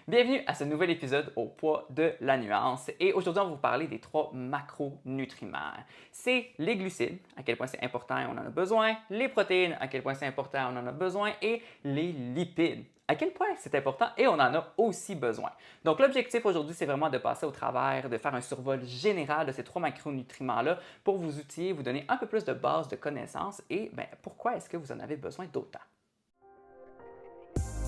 Bienvenue à ce nouvel épisode au poids de la nuance. Et aujourd'hui, on va vous parler des 3 macronutriments. C'est les glucides, à quel point c'est important et on en a besoin, les protéines, à quel point c'est important et on en a besoin, et les lipides, à quel point c'est important et on en a aussi besoin. Donc l'objectif aujourd'hui, c'est vraiment de passer au travers, de faire un survol général de ces 3 macronutriments-là pour vous outiller, vous donner un peu plus de base de connaissances et pourquoi est-ce que vous en avez besoin d'autant.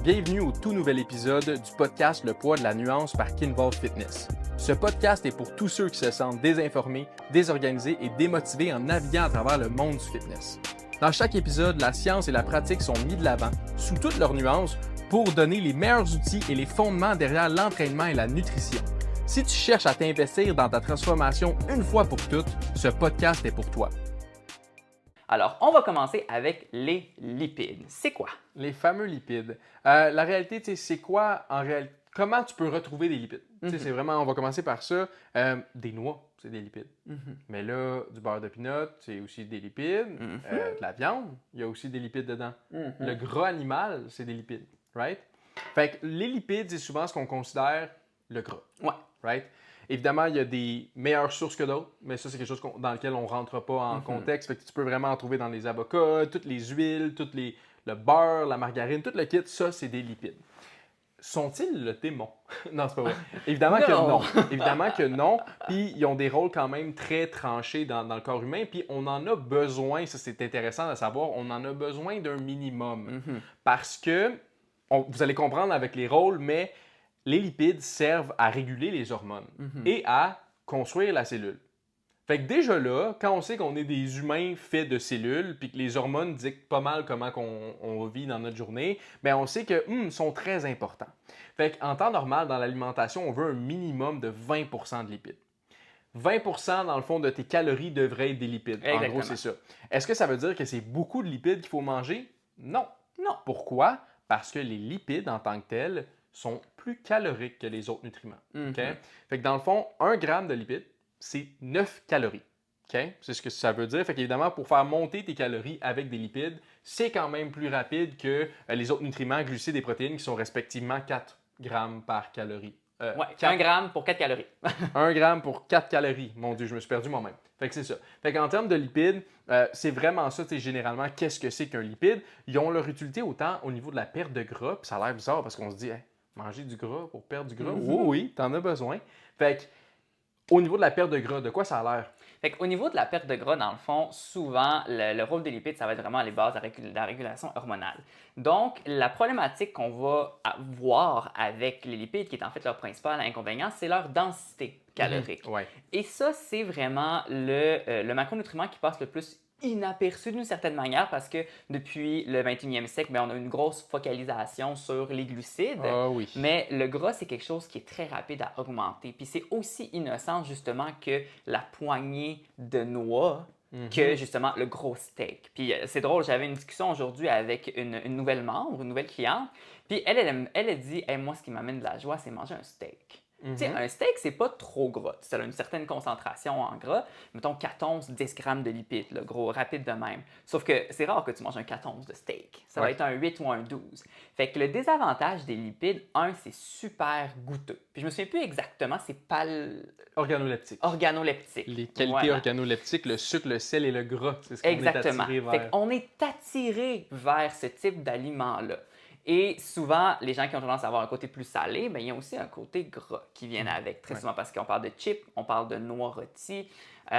Bienvenue au tout nouvel épisode du podcast Le poids de la nuance par Kinvolve Fitness. Ce podcast est pour tous ceux qui se sentent désinformés, désorganisés et démotivés en naviguant à travers le monde du fitness. Dans chaque épisode, la science et la pratique sont mis de l'avant, sous toutes leurs nuances, pour donner les meilleurs outils et les fondements derrière l'entraînement et la nutrition. Si tu cherches à t'investir dans ta transformation une fois pour toutes, ce podcast est pour toi. Alors, on va commencer avec les lipides. C'est quoi? Les fameux lipides. La réalité, c'est quoi en réalité? Comment tu peux retrouver des lipides? C'est vraiment, on va commencer par ça. Des noix, c'est des lipides. Mais là, du beurre de pinot, c'est aussi des lipides. De la viande, il y a aussi des lipides dedans. Le gras animal, c'est des lipides, right? Fait que les lipides, c'est souvent ce qu'on considère le gras. Ouais. Right? Évidemment, il y a des meilleures sources que d'autres, mais ça, c'est quelque chose dans lequel on ne rentre pas en contexte. Fait que tu peux vraiment en trouver dans les avocats, toutes les huiles, le beurre, la margarine, tout le kit, ça, c'est des lipides. Sont-ils le démon? Non, c'est pas vrai. Évidemment que non. Évidemment que non. Puis, ils ont des rôles quand même très tranchés dans le corps humain. Puis, on en a besoin, ça c'est intéressant de savoir, on en a besoin d'un minimum. Parce que, vous allez comprendre avec les rôles, mais les lipides servent à réguler les hormones et à construire la cellule. Fait que déjà là, quand on sait qu'on est des humains faits de cellules, puis que les hormones dictent pas mal comment on vit dans notre journée, bien on sait qu'ils sont très importants. Fait qu'en temps normal, dans l'alimentation, on veut un minimum de 20% de lipides. 20% dans le fond de tes calories devraient être des lipides. Exactement. En gros, c'est ça. Est-ce que ça veut dire que c'est beaucoup de lipides qu'il faut manger? Non. Non. Pourquoi? Parce que les lipides en tant que tels sont plus caloriques que les autres nutriments. Okay? Fait que dans le fond, 1 gramme de lipides, c'est 9 calories. Okay? C'est ce que ça veut dire. Fait qu'évidemment, pour faire monter tes calories avec des lipides, c'est quand même plus rapide que les autres nutriments, glucides et protéines, qui sont respectivement 4 grammes par calorie. 1 gramme pour 4 calories. 1 gramme pour 4 calories. Mon Dieu, je me suis perdu moi-même. Fait que c'est ça. Fait qu'en termes de lipides, c'est vraiment ça, généralement, qu'est-ce que c'est qu'un lipide? Ils ont leur utilité autant au niveau de la perte de gras, puis ça a l'air bizarre parce qu'on se dit, hey, manger du gras pour perdre du gras? Oui, t'en as besoin. Fait que, au niveau de la perte de gras, de quoi ça a l'air? Fait qu'au niveau de la perte de gras, dans le fond, souvent, le rôle des lipides, ça va être vraiment les bases de la régulation hormonale. Donc, la problématique qu'on va voir avec les lipides, qui est en fait leur principal inconvénient, c'est leur densité calorique. Ouais. Et ça, c'est vraiment le macronutriment qui passe le plus inaperçu d'une certaine manière parce que depuis le 21e siècle, on a une grosse focalisation sur les glucides. Ah oui. Mais le gras, c'est quelque chose qui est très rapide à augmenter. Puis c'est aussi innocent justement que la poignée de noix que justement le gros steak. Puis c'est drôle, j'avais une discussion aujourd'hui avec une nouvelle membre, une nouvelle cliente. Puis elle a dit hey, moi, ce qui m'amène de la joie, c'est manger un steak. Tu sais, un steak, c'est pas trop gras. Ça a une certaine concentration en gras. Mettons 4 onces, 10 grammes de lipides, là, gros, rapide de même. Sauf que c'est rare que tu manges un 4 onces de steak. Ça va être un 8 ou un 12. Fait que le désavantage des lipides, c'est super goûteux. Puis je me souviens plus exactement, c'est pas Organoleptique. organoleptique. Les qualités organoleptiques, le sucre, le sel et le gras, c'est ce qu'on est attiré vers. Fait qu'on est attiré vers ce type d'aliment-là. Et souvent, les gens qui ont tendance à avoir un côté plus salé, il y a aussi un côté gras qui vient avec, très souvent, parce qu'on parle de chips, on parle de noix rôties,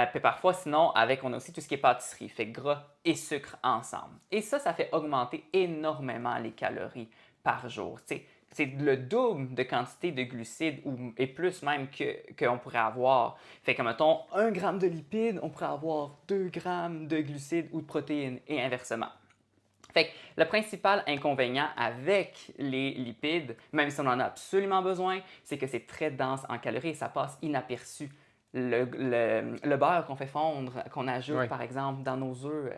puis parfois, sinon, on a aussi tout ce qui est pâtisserie, fait gras et sucre ensemble. Et ça fait augmenter énormément les calories par jour. C'est le double de quantité de glucides et plus même qu'on pourrait avoir. Fait que, mettons, 1 gramme de lipides, on pourrait avoir 2 grammes de glucides ou de protéines et inversement. Fait que le principal inconvénient avec les lipides, même si on en a absolument besoin, c'est que c'est très dense en calories et ça passe inaperçu. Le beurre qu'on fait fondre, qu'on ajoute par exemple dans nos œufs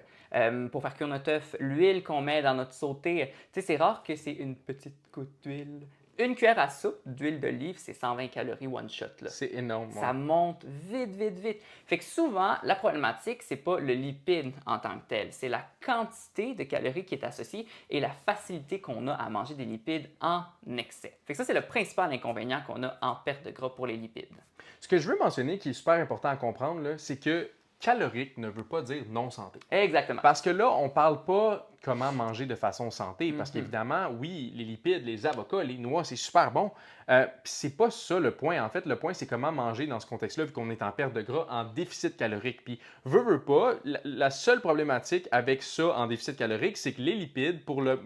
pour faire cuire notre œuf, l'huile qu'on met dans notre sauté, c'est rare que c'est une petite goutte d'huile, une cuillère à soupe d'huile d'olive, c'est 120 calories one shot, là. C'est énorme. Ça monte vite, vite, vite. Fait que souvent, la problématique, c'est pas le lipide en tant que tel, c'est la quantité de calories qui est associée et la facilité qu'on a à manger des lipides en excès. Fait que ça, c'est le principal inconvénient qu'on a en perte de gras pour les lipides. Ce que je veux mentionner qui est super important à comprendre, là, c'est que calorique ne veut pas dire non santé. Exactement. Parce que là, on ne parle pas comment manger de façon santé. Parce qu'évidemment, oui, les lipides, les avocats, les noix, c'est super bon. Puis c'est pas ça le point. En fait, le point, c'est comment manger dans ce contexte-là, vu qu'on est en perte de gras, en déficit calorique. Puis, veut pas, la seule problématique avec ça en déficit calorique, c'est que les lipides, pour le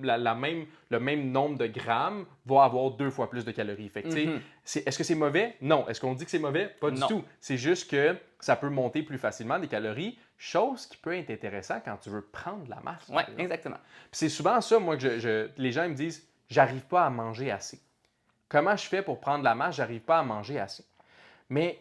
même nombre de grammes, vont avoir 2 fois plus de calories. Fait que, tu sais, est-ce que c'est mauvais? Non. Est-ce qu'on dit que c'est mauvais? Pas du tout. C'est juste que ça peut monter plus facilement des calories, chose qui peut être intéressant quand tu veux prendre de la masse. Oui, exactement. Puis c'est souvent ça, moi, que les gens me disent, j'arrive pas à manger assez. Comment je fais pour prendre de la masse? J'arrive pas à manger assez. Mais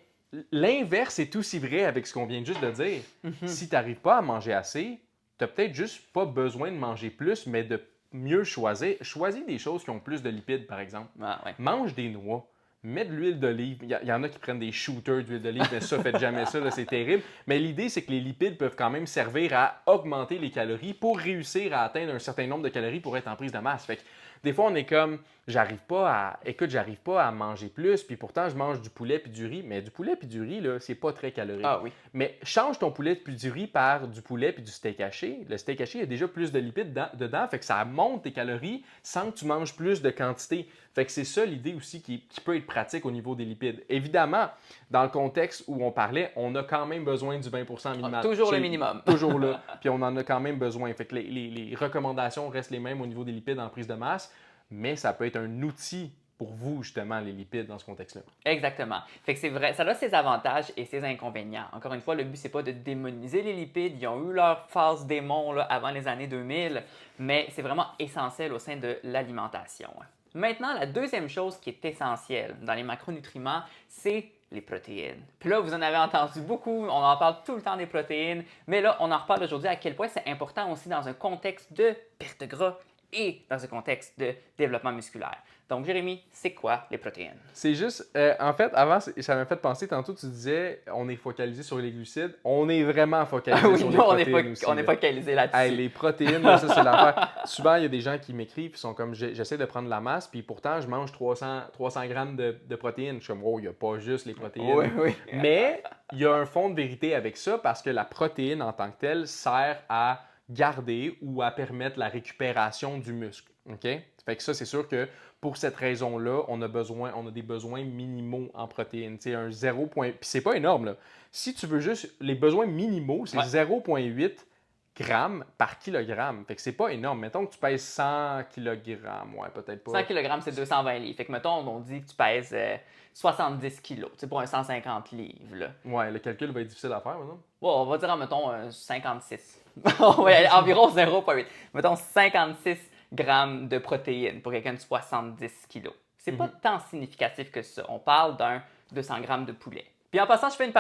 l'inverse est aussi vrai avec ce qu'on vient juste de dire. Si tu n'arrives pas à manger assez, tu n'as peut-être juste pas besoin de manger plus, mais de mieux choisir. Choisis des choses qui ont plus de lipides, par exemple. Ah, ouais. Mange des noix. Mets de l'huile d'olive. Il y en a qui prennent des shooters d'huile d'olive, mais ça, faites jamais ça, là, c'est terrible. Mais l'idée, c'est que les lipides peuvent quand même servir à augmenter les calories pour réussir à atteindre un certain nombre de calories pour être en prise de masse. Fait que des fois, on est comme, j'arrive pas à manger plus, puis pourtant, je mange du poulet puis du riz. Mais du poulet puis du riz, là, c'est pas très calorique. Ah oui. Mais change ton poulet puis du riz par du poulet puis du steak haché. Le steak haché, il y a déjà plus de lipides dedans, fait que ça monte tes calories sans que tu manges plus de quantité. Fait que c'est ça l'idée aussi qui peut être pratique au niveau des lipides. Évidemment, dans le contexte où on parlait, on a quand même besoin du 20% minimal. Toujours le minimum. Toujours là. Puis on en a quand même besoin. Fait que les recommandations restent les mêmes au niveau des lipides en prise de masse, mais ça peut être un outil pour vous, justement, les lipides dans ce contexte-là. Exactement. Fait que c'est vrai, ça a ses avantages et ses inconvénients. Encore une fois, le but, c'est pas de démoniser les lipides. Ils ont eu leur phase démon là, avant les années 2000, mais c'est vraiment essentiel au sein de l'alimentation. Maintenant, la deuxième chose qui est essentielle dans les macronutriments, c'est les protéines. Puis là, vous en avez entendu beaucoup, on en parle tout le temps des protéines, mais là, on en reparle aujourd'hui à quel point c'est important aussi dans un contexte de perte de gras et dans un contexte de développement musculaire. Donc, Jérémy, c'est quoi les protéines? C'est juste, en fait, avant, ça m'a fait penser, tantôt, tu disais, on est focalisé sur les glucides. On est vraiment focalisé sur les protéines aussi. On est focalisé là-dessus. Hey, les protéines, là, ça, c'est l'affaire. Souvent, il y a des gens qui m'écrivent, ils sont comme, j'essaie de prendre de la masse, puis pourtant, je mange 300 grammes de protéines. Je suis comme, oh, il n'y a pas juste les protéines. Oui, oui. Mais il y a un fond de vérité avec ça, parce que la protéine, en tant que telle, sert à garder ou à permettre la récupération du muscle. OK? Fait que ça, c'est sûr que pour cette raison-là, on a des besoins minimaux en protéines. C'est un 0. Puis c'est pas énorme, là. Si tu veux juste, les besoins minimaux, c'est 0,8 grammes par kilogramme. Fait que c'est pas énorme. Mettons que tu pèses 100 kg. Ouais, peut-être pas. 100 kg, c'est 220 livres. Fait que, mettons, on dit que tu pèses 70 kg, pour un 150 livres. Là. Ouais, le calcul va être difficile à faire, non? Ouais, on va dire, mettons, 56. Ouais, environ 0,8. Mettons 56 grammes de protéines pour quelqu'un de 70 kg. C'est pas tant significatif que ça. On parle d'un 200 grammes de poulet. Puis en passant, je fais une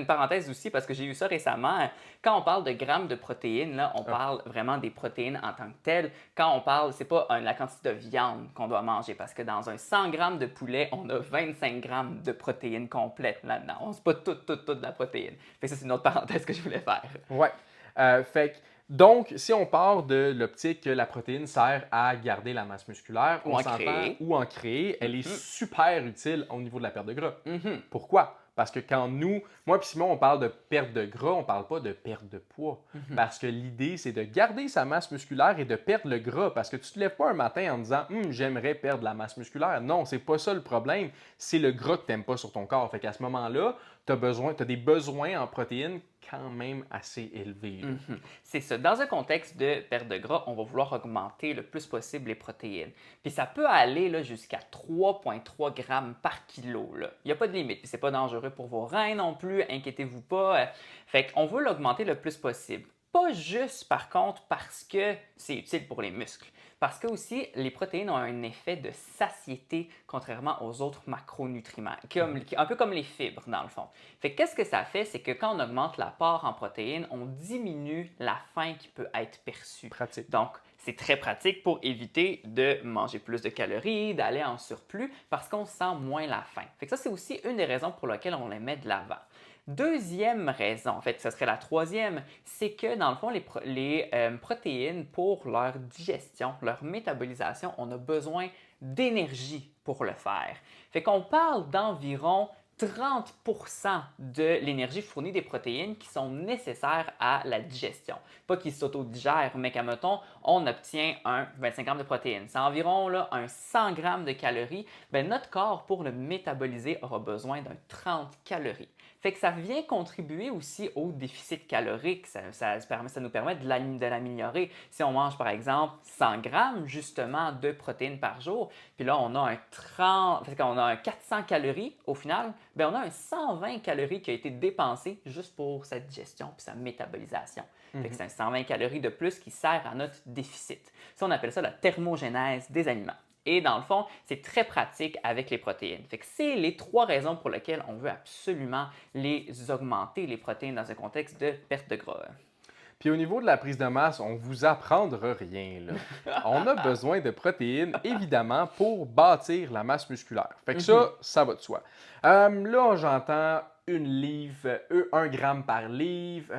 parenthèse aussi parce que j'ai eu ça récemment. Quand on parle de grammes de protéines, là, on parle vraiment des protéines en tant que telles. Quand on parle, c'est pas la quantité de viande qu'on doit manger parce que dans un 100 grammes de poulet, on a 25 grammes de protéines complètes là-dedans. On se pas toute de la protéine. Fait que ça, c'est une autre parenthèse que je voulais faire. Ouais. Fait que donc, si on part de l'optique que la protéine sert à garder la masse musculaire, Ou en créer, elle est super utile au niveau de la perte de gras. Mm-hmm. Pourquoi? Parce que quand moi et Simon, on parle de perte de gras, on parle pas de perte de poids. Parce que l'idée, c'est de garder sa masse musculaire et de perdre le gras. Parce que tu te lèves pas un matin en disant j'aimerais perdre la masse musculaire. Non, c'est pas ça le problème. C'est le gras que tu n'aimes pas sur ton corps. Fait qu'à ce moment-là, tu as des besoins en protéines quand même assez élevés. C'est ça. Dans un contexte de perte de gras, on va vouloir augmenter le plus possible les protéines. Puis ça peut aller là, jusqu'à 3,3 grammes par kilo. Là. Il n'y a pas de limite. Puis c'est pas dangereux pour vos reins non plus, inquiétez-vous pas. Fait qu'on veut l'augmenter le plus possible. Pas juste, par contre, parce que c'est utile pour les muscles. Parce que aussi, les protéines ont un effet de satiété, contrairement aux autres macronutriments, un peu comme les fibres, dans le fond. Fait que qu'est-ce que ça fait? C'est que quand on augmente l'apport en protéines, on diminue la faim qui peut être perçue. Pratique. Donc, C'est très pratique pour éviter de manger plus de calories, d'aller en surplus parce qu'on sent moins la faim. Fait que ça, c'est aussi une des raisons pour lesquelles on les met de l'avant. Deuxième raison, en fait, ce serait la troisième, c'est que dans le fond, les protéines, pour leur digestion, leur métabolisation, on a besoin d'énergie pour le faire. Fait qu'on parle d'environ 30% de l'énergie fournie des protéines qui sont nécessaires à la digestion. Pas qu'ils s'autodigèrent, mais qu'à mettons, on obtient un 25 grammes de protéines. C'est environ là, un 100 grammes de calories. Bien, notre corps, pour le métaboliser, aura besoin d'un 30 calories. Fait que ça vient contribuer aussi au déficit calorique. Ça nous permet de l'améliorer. Si on mange, par exemple, 100 grammes justement de protéines par jour, puis là, on a un 400 calories au final, bien, on a un 120 calories qui a été dépensé juste pour sa digestion puis sa métabolisation. Fait que c'est un 120 calories de plus qui sert à notre déficit. Ça, on appelle ça la thermogénèse des aliments. Et dans le fond, c'est très pratique avec les protéines. Fait que c'est les trois raisons pour lesquelles on veut absolument les augmenter, les protéines, dans un contexte de perte de gras. Puis au niveau de la prise de masse, on vous apprendra rien, là. On a besoin de protéines, évidemment, pour bâtir la masse musculaire. Fait que ça va de soi. Là, j'entends une livre, 1 gramme par livre.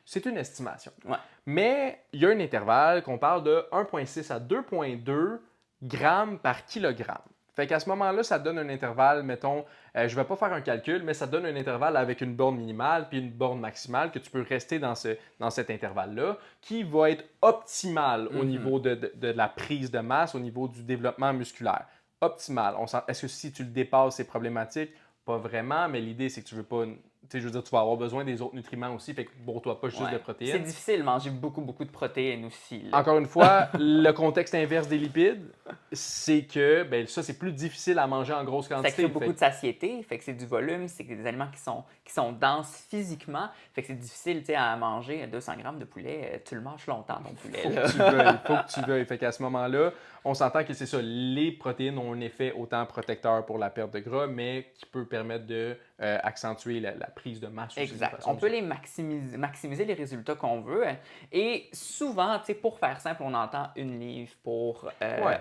C'est une estimation. Ouais. Mais il y a un intervalle qu'on parle de 1,6 à 2,2 grammes par kilogramme. Fait qu'à ce moment-là, ça donne un intervalle, mettons, je ne vais pas faire un calcul, mais ça donne un intervalle avec une borne minimale puis une borne maximale que tu peux rester dans cet intervalle-là, qui va être optimal au niveau de la prise de masse, au niveau du développement musculaire. Optimal. Est-ce que si tu le dépasses, c'est problématique? Pas vraiment, mais l'idée, c'est que tu veux pas. Je veux dire, tu vas avoir besoin des autres nutriments aussi, fait que bourre-toi pas juste de protéines. C'est difficile de manger beaucoup de protéines aussi. Là. Encore une fois, le contexte inverse des lipides, c'est que ben, ça, c'est plus difficile à manger en grosse quantité. Ça crée beaucoup de satiété, fait que c'est du volume, c'est des aliments qui sont denses physiquement, fait que c'est difficile à manger 200 grammes de poulet, tu le manges longtemps ton poulet. Faut que tu veuilles. Fait qu'à ce moment-là, on s'entend que c'est ça, les protéines ont un effet autant protecteur pour la perte de gras, mais qui peut permettre de accentuer la prise de masse. Exact. On peut les maximiser les résultats qu'on veut. Et souvent, pour faire simple, on entend une livre pour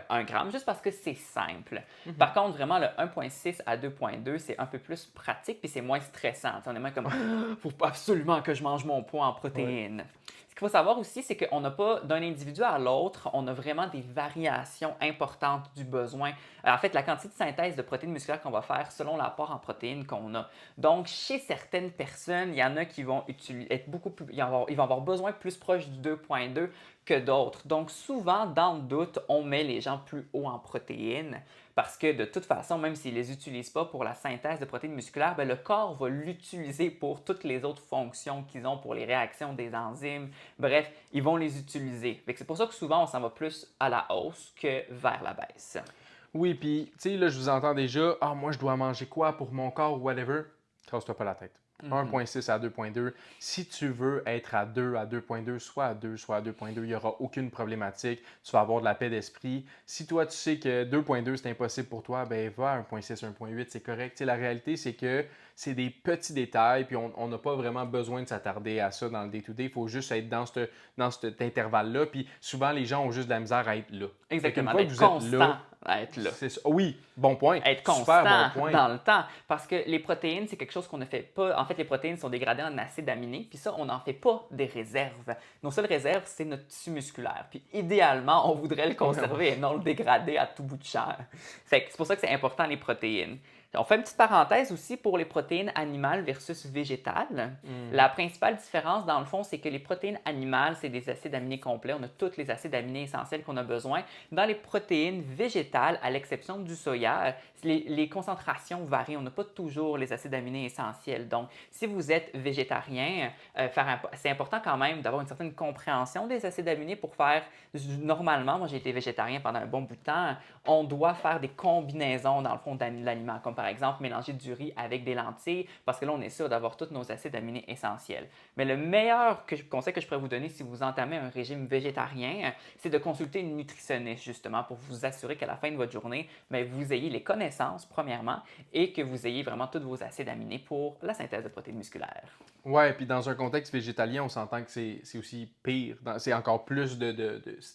1 gramme, juste parce que c'est simple. Par contre, vraiment, le 1,6 à 2,2, c'est un peu plus pratique puis c'est moins stressant. On est moins comme « faut absolument que je mange mon poids en protéines ». Ce qu'il faut savoir aussi, c'est qu'on n'a pas, d'un individu à l'autre, on a vraiment des variations importantes du besoin. En fait, la quantité de synthèse de protéines musculaires qu'on va faire selon l'apport en protéines qu'on a. Donc, chez certaines personnes, il y en a qui vont être beaucoup plus, ils vont avoir besoin plus proche du 2,2 que d'autres. Donc, souvent, dans le doute, on met les gens plus haut en protéines parce que de toute façon, même s'ils ne les utilisent pas pour la synthèse de protéines musculaires, bien, le corps va l'utiliser pour toutes les autres fonctions qu'ils ont pour les réactions des enzymes. Bref, ils vont les utiliser. C'est pour ça que souvent, on s'en va plus à la hausse que vers la baisse. Oui, puis, tu sais, là, je vous entends déjà, moi, je dois manger quoi pour mon corps ou whatever. Casse-toi pas la tête. 1,6 à 2,2. Si tu veux être à 2 à 2,2, soit à 2, soit à 2,2, il n'y aura aucune problématique. Tu vas avoir de la paix d'esprit. Si toi, tu sais que 2,2, c'est impossible pour toi, ben va à 1,6, 1,8, c'est correct. T'sais, la réalité, c'est que c'est des petits détails, puis on n'a pas vraiment besoin de s'attarder à ça dans le day-to-day. Il faut juste être dans cet intervalle-là. Puis souvent, les gens ont juste de la misère à être là. Exactement, fois que d'être vous êtes constant là, à être là. Oui, bon point. Être constant Super bon point. dans le temps. Parce que les protéines, c'est quelque chose qu'on ne fait pas. En fait, les protéines sont dégradées en acides aminés, puis ça, on n'en fait pas des réserves. Nos seules réserves, c'est notre tissu musculaire. Puis idéalement, on voudrait le conserver et non le dégrader à tout bout de champ. C'est pour ça que c'est important, les protéines. On fait une petite parenthèse aussi pour les protéines animales versus végétales. La principale différence, dans le fond, c'est que les protéines animales, c'est des acides aminés complets. On a tous les acides aminés essentiels qu'on a besoin. Dans les protéines végétales, à l'exception du soya, les concentrations varient. On n'a pas toujours les acides aminés essentiels. Donc, si vous êtes végétarien, c'est important quand même d'avoir une certaine compréhension des acides aminés pour faire, normalement, moi j'ai été végétarien pendant un bon bout de temps, on doit faire des combinaisons dans le fond de l'aliment, comme par exemple mélanger du riz avec des lentilles, parce que là on est sûr d'avoir tous nos acides aminés essentiels. Mais le meilleur conseil que je pourrais vous donner si vous entamez un régime végétarien, c'est de consulter une nutritionniste justement pour vous assurer qu'à la fin de votre journée, bien, vous vous ayez les connaissances, premièrement, et que vous ayez vraiment tous vos acides aminés pour la synthèse de protéines musculaires. Ouais, puis dans un contexte végétalien, on s'entend que c'est aussi pire. C'est encore plus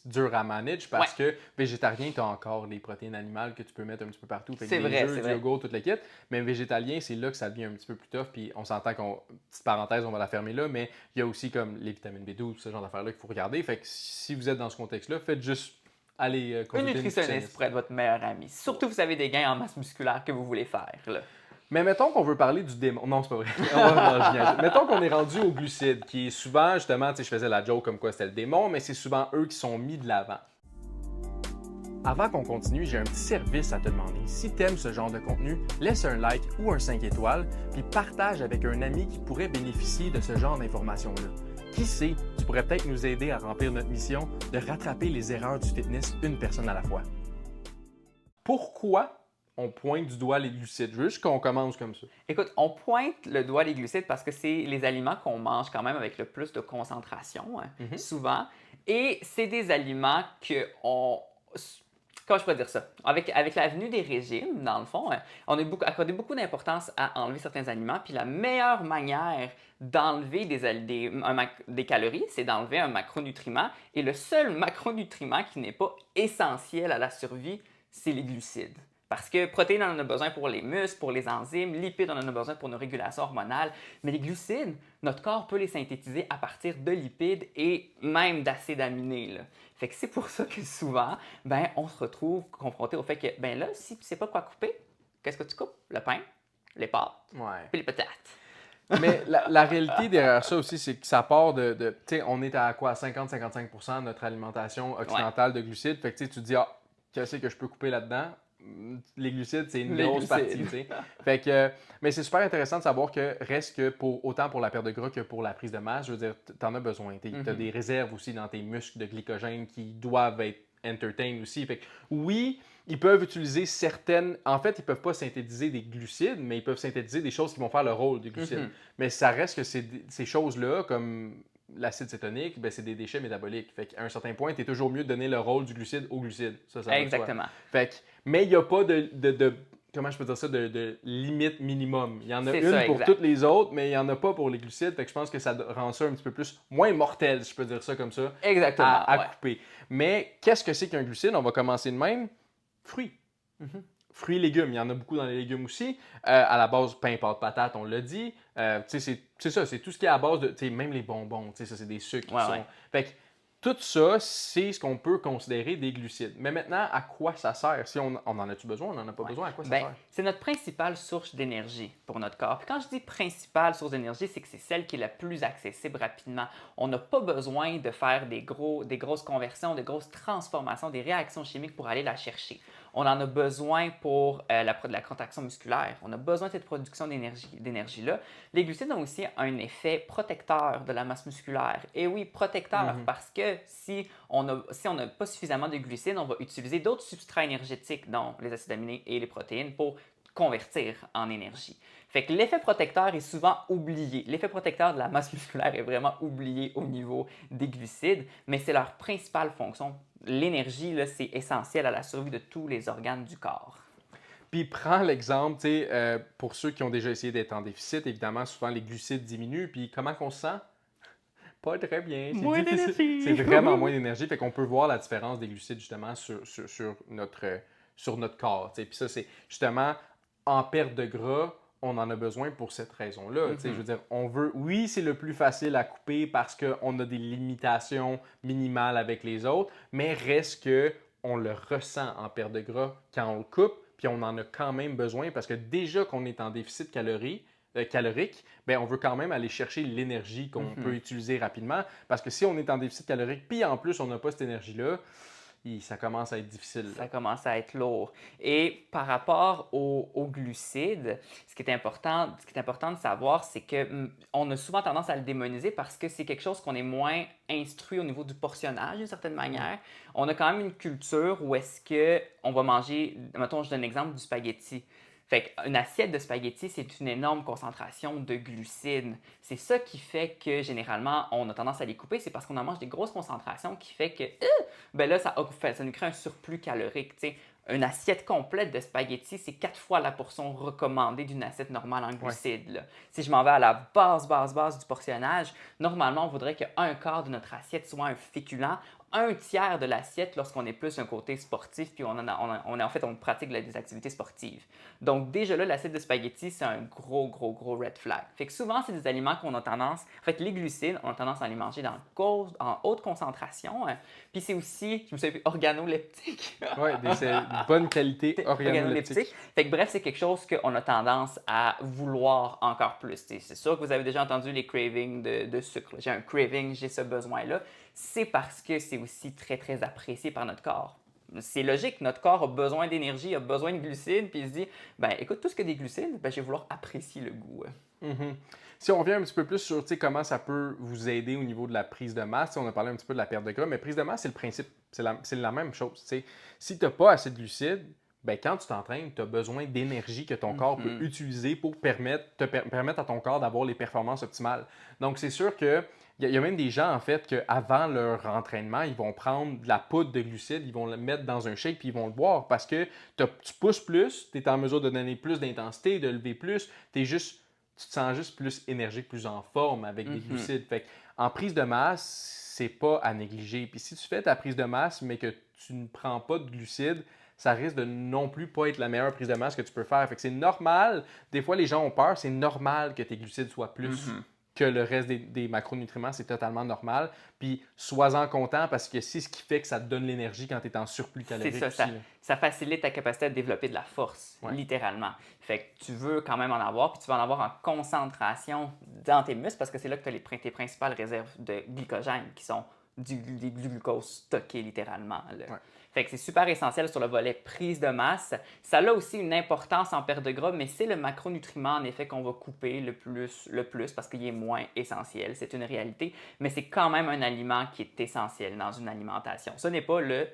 dur à manage Ouais, parce que végétarien, tu as encore les protéines animales que tu peux mettre un petit peu partout. Fait que c'est des vrai, œufs, c'est du vrai. yogourt, toute la kit. Mais végétalien, c'est là que ça devient un petit peu plus tough. Puis on s'entend petite parenthèse, on va la fermer là, mais il y a aussi comme les vitamines B12, ce genre d'affaires-là qu'il faut regarder. Fait que si vous êtes dans ce contexte-là, faites juste aller Une consulter une nutritionniste nutritionniste. pourrait être votre meilleur ami. Surtout si vous avez des gains en masse musculaire que vous voulez faire, là. Mais mettons qu'on veut parler du démon. Non, c'est pas vrai. Non, je niaise. Mettons qu'on est rendu aux glucides, qui est souvent, justement, tu sais, je faisais la joke comme quoi c'était le démon, mais c'est souvent eux qui sont mis de l'avant. Avant qu'on continue, j'ai un petit service à te demander. Si tu aimes ce genre de contenu, laisse un like ou un 5 étoiles, puis partage avec un ami qui pourrait bénéficier de ce genre d'informations-là. Qui sait, tu pourrais peut-être nous aider à remplir notre mission de rattraper les erreurs du fitness une personne à la fois. Pourquoi on pointe du doigt les glucides? Juste qu'on commence comme ça. Écoute, on pointe le doigt les glucides parce que c'est les aliments qu'on mange quand même avec le plus de concentration, hein, souvent. Et c'est des aliments que on... Comment je pourrais dire ça? Avec la venue des régimes, dans le fond, hein, on a accordé beaucoup d'importance à enlever certains aliments. Puis la meilleure manière d'enlever des calories, c'est d'enlever un macronutriment. Et le seul macronutriment qui n'est pas essentiel à la survie, c'est les glucides. Parce que protéines, on en a besoin pour les muscles, pour les enzymes, lipides, on en a besoin pour nos régulations hormonales. Mais les glucides, notre corps peut les synthétiser à partir de lipides et même d'acides aminés, là. Fait que c'est pour ça que souvent, ben, on se retrouve confronté au fait que, ben là, si tu ne sais pas quoi couper, qu'est-ce que tu coupes? Le pain, les pâtes, Ouais. puis les patates. Mais la réalité derrière ça aussi, c'est que ça part tu sais, on est à quoi? 50-55% de notre alimentation occidentale de glucides. Fait que tu sais, tu te dis, ah, qu'est-ce que je peux couper là-dedans? Les glucides, c'est une Les grosse partie, glucides. tu sais. Fait que, mais c'est super intéressant de savoir que reste que autant pour la perte de gras que pour la prise de masse, je veux dire, t'en as besoin. T'as des réserves aussi dans tes muscles de glycogène qui doivent être entertained aussi. Fait que oui, ils peuvent utiliser certaines. En fait, ils peuvent pas synthétiser des glucides, mais ils peuvent synthétiser des choses qui vont faire le rôle des glucides. Mais ça reste que ces choses-là, comme l'acide cétonique, ben, c'est des déchets métaboliques. Fait qu'à un certain point, tu es toujours mieux de donner le rôle du glucide au glucide. Ça va de soi. Exactement. Fait que, mais il n'y a pas comment je peux dire ça, de limite minimum. Il y en a C'est une ça, pour exact. toutes les autres, mais il n'y en a pas pour les glucides. Fait que je pense que ça rend ça un petit peu plus, moins mortel, si je peux dire ça comme ça, Exactement. à Ouais. couper. Mais qu'est-ce que c'est qu'un glucide? On va commencer de même. Fruits. Fruits et légumes, il y en a beaucoup dans les légumes aussi. À la base, pain, pâte, patate, on l'a dit. C'est ça, c'est tout ce qui est à base de, même les bonbons, ça c'est des sucres qui Ouais, sont... ouais. Fait que tout ça, c'est ce qu'on peut considérer des glucides. Mais maintenant, à quoi ça sert? Si on en a-tu besoin, on n'en a pas besoin, à quoi ça Ben, sert? c'est notre principale source d'énergie pour notre corps. Puis quand je dis principale source d'énergie, c'est que c'est celle qui est la plus accessible rapidement. On n'a pas besoin de faire des grosses conversions, des grosses transformations, des réactions chimiques pour aller la chercher. On en a besoin pour la contraction musculaire. On a besoin de cette production d'énergie-là. Les glucides ont aussi un effet protecteur de la masse musculaire. Et oui, protecteur, parce que si on n'a pas suffisamment de glucides, on va utiliser d'autres substrats énergétiques, dont les acides aminés et les protéines, pour convertir en énergie. Fait que l'effet protecteur est souvent oublié. L'effet protecteur de la masse musculaire est vraiment oublié au niveau des glucides, mais c'est leur principale fonction. L'énergie, là, c'est essentiel à la survie de tous les organes du corps. Puis prends l'exemple, tu sais, pour ceux qui ont déjà essayé d'être en déficit, évidemment, souvent les glucides diminuent. Puis comment qu'on se sent? Pas très bien. C'est Moins difficile. d'énergie. C'est vraiment moins d'énergie. Fait qu'on peut voir la différence des glucides justement sur notre corps. T'sais. Puis ça, c'est justement en perte de gras, on en a besoin pour cette raison-là. Je veux dire, on veut. Oui, c'est le plus facile à couper parce qu'on a des limitations minimales avec les autres, mais reste que on le ressent en perte de gras quand on le coupe, puis on en a quand même besoin parce que déjà qu'on est en déficit calorique, ben on veut quand même aller chercher l'énergie qu'on peut utiliser rapidement. Parce que si on est en déficit calorique, puis en plus on n'a pas cette énergie-là, ça commence à être difficile. Là. Ça commence à être lourd. Et par rapport aux glucides, ce qui est important de savoir, c'est qu'on a souvent tendance à le démoniser parce que c'est quelque chose qu'on est moins instruit au niveau du portionnage d'une certaine manière. On a quand même une culture où est-ce qu'on va manger, mettons, je donne l'exemple du spaghetti. Fait qu'une assiette de spaghettis, c'est une énorme concentration de glucides. C'est ça qui fait que généralement, on a tendance à les couper. C'est parce qu'on en mange des grosses concentrations qui fait que ben là, ça nous crée un surplus calorique. T'sais. Une assiette complète de spaghettis, c'est 4 fois la portion recommandée d'une assiette normale en glucides. Là. Si je m'en vais à la base du portionnage, normalement, on voudrait qu'un quart de notre assiette soit un féculent, un tiers de l'assiette lorsqu'on est plus un côté sportif, puis on pratique des activités sportives. Donc déjà là, l'assiette de spaghettis, c'est un gros red flag. Fait que souvent, c'est des aliments qu'on a tendance, en fait, les glucides, on a tendance à les manger en haute concentration. Puis c'est aussi, je me souviens plus, organoleptique. Oui, c'est une bonne qualité organoleptique. Fait que bref, c'est quelque chose qu'on a tendance à vouloir encore plus. T'sais, c'est sûr que vous avez déjà entendu les cravings de sucre. J'ai un craving, j'ai ce besoin-là. C'est parce que c'est aussi très apprécié par notre corps. C'est logique, notre corps a besoin d'énergie, a besoin de glucides, puis il se dit, ben écoute, tout ce que des glucides, ben, je vais vouloir apprécier le goût. Mm-hmm. Si on revient un petit peu plus sur comment ça peut vous aider au niveau de la prise de masse, on a parlé un petit peu de la perte de gras, mais prise de masse, c'est le principe, c'est la même chose. T'sais. Si tu n'as pas assez de glucides, ben, quand tu t'entraînes, tu as besoin d'énergie que ton corps peut utiliser pour permettre à ton corps d'avoir les performances optimales. Donc, c'est sûr que il y a même des gens, en fait, qu'avant leur entraînement, ils vont prendre de la poudre de glucides, ils vont le mettre dans un shake puis ils vont le boire parce que tu pousses plus, tu es en mesure de donner plus d'intensité, de lever plus, tu te sens juste plus énergique, plus en forme avec des glucides. Fait en prise de masse, c'est pas à négliger. Puis si tu fais ta prise de masse, mais que tu ne prends pas de glucides, ça risque de non plus pas être la meilleure prise de masse que tu peux faire. Fait que c'est normal. Des fois, les gens ont peur. C'est normal que tes glucides soient plus que le reste des macronutriments. C'est totalement normal. Puis, sois-en content parce que c'est ce qui fait que ça te donne l'énergie quand tu es en surplus calorique. C'est ça, ça facilite ta capacité à développer de la force, littéralement. Fait que tu veux quand même en avoir, puis tu vas en avoir en concentration dans tes muscles parce que c'est là que tu as tes principales réserves de glycogène qui sont du glucose stocké littéralement. Fait que c'est super essentiel sur le volet prise de masse. Ça a aussi une importance en perte de gras, mais c'est le macronutriment en effet qu'on va couper le plus parce qu'il est moins essentiel. C'est une réalité, mais c'est quand même un aliment qui est essentiel dans une alimentation. Ce n'est pas le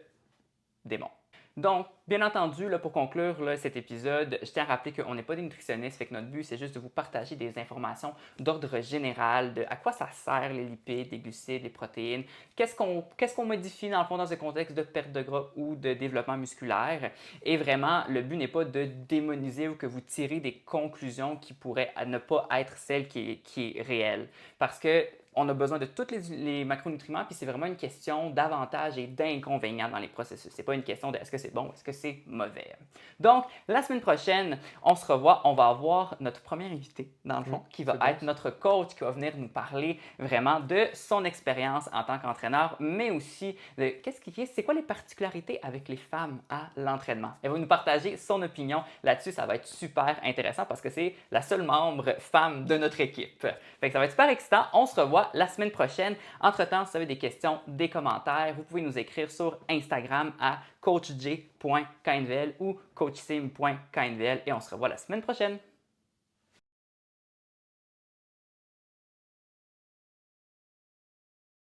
démon. Donc, bien entendu, là, pour conclure cet épisode, je tiens à rappeler qu'on n'est pas des nutritionnistes, fait que notre but, c'est juste de vous partager des informations d'ordre général de à quoi ça sert les lipides, les glucides, les protéines, qu'est-ce qu'on modifie dans le fond dans ce contexte de perte de gras ou de développement musculaire. Et vraiment, le but n'est pas de démoniser ou que vous tirez des conclusions qui pourraient ne pas être celles qui est réelle. Parce que on a besoin de tous les macronutriments, puis c'est vraiment une question d'avantages et d'inconvénients dans les processus. C'est pas une question de est-ce que c'est bon ou est-ce que c'est mauvais. Donc, la semaine prochaine, on se revoit, on va avoir notre premier invité, dans le fond, qui va être notre coach, qui va venir nous parler vraiment de son expérience en tant qu'entraîneur, mais aussi de c'est quoi les particularités avec les femmes à l'entraînement. Elle va nous partager son opinion là-dessus, ça va être super intéressant parce que c'est la seule membre femme de notre équipe. Fait que ça va être super excitant, on se revoit la semaine prochaine. Entre-temps, si vous avez des questions, des commentaires, vous pouvez nous écrire sur Instagram à coachj.kindvel ou coachsim.kindvel et on se revoit la semaine prochaine.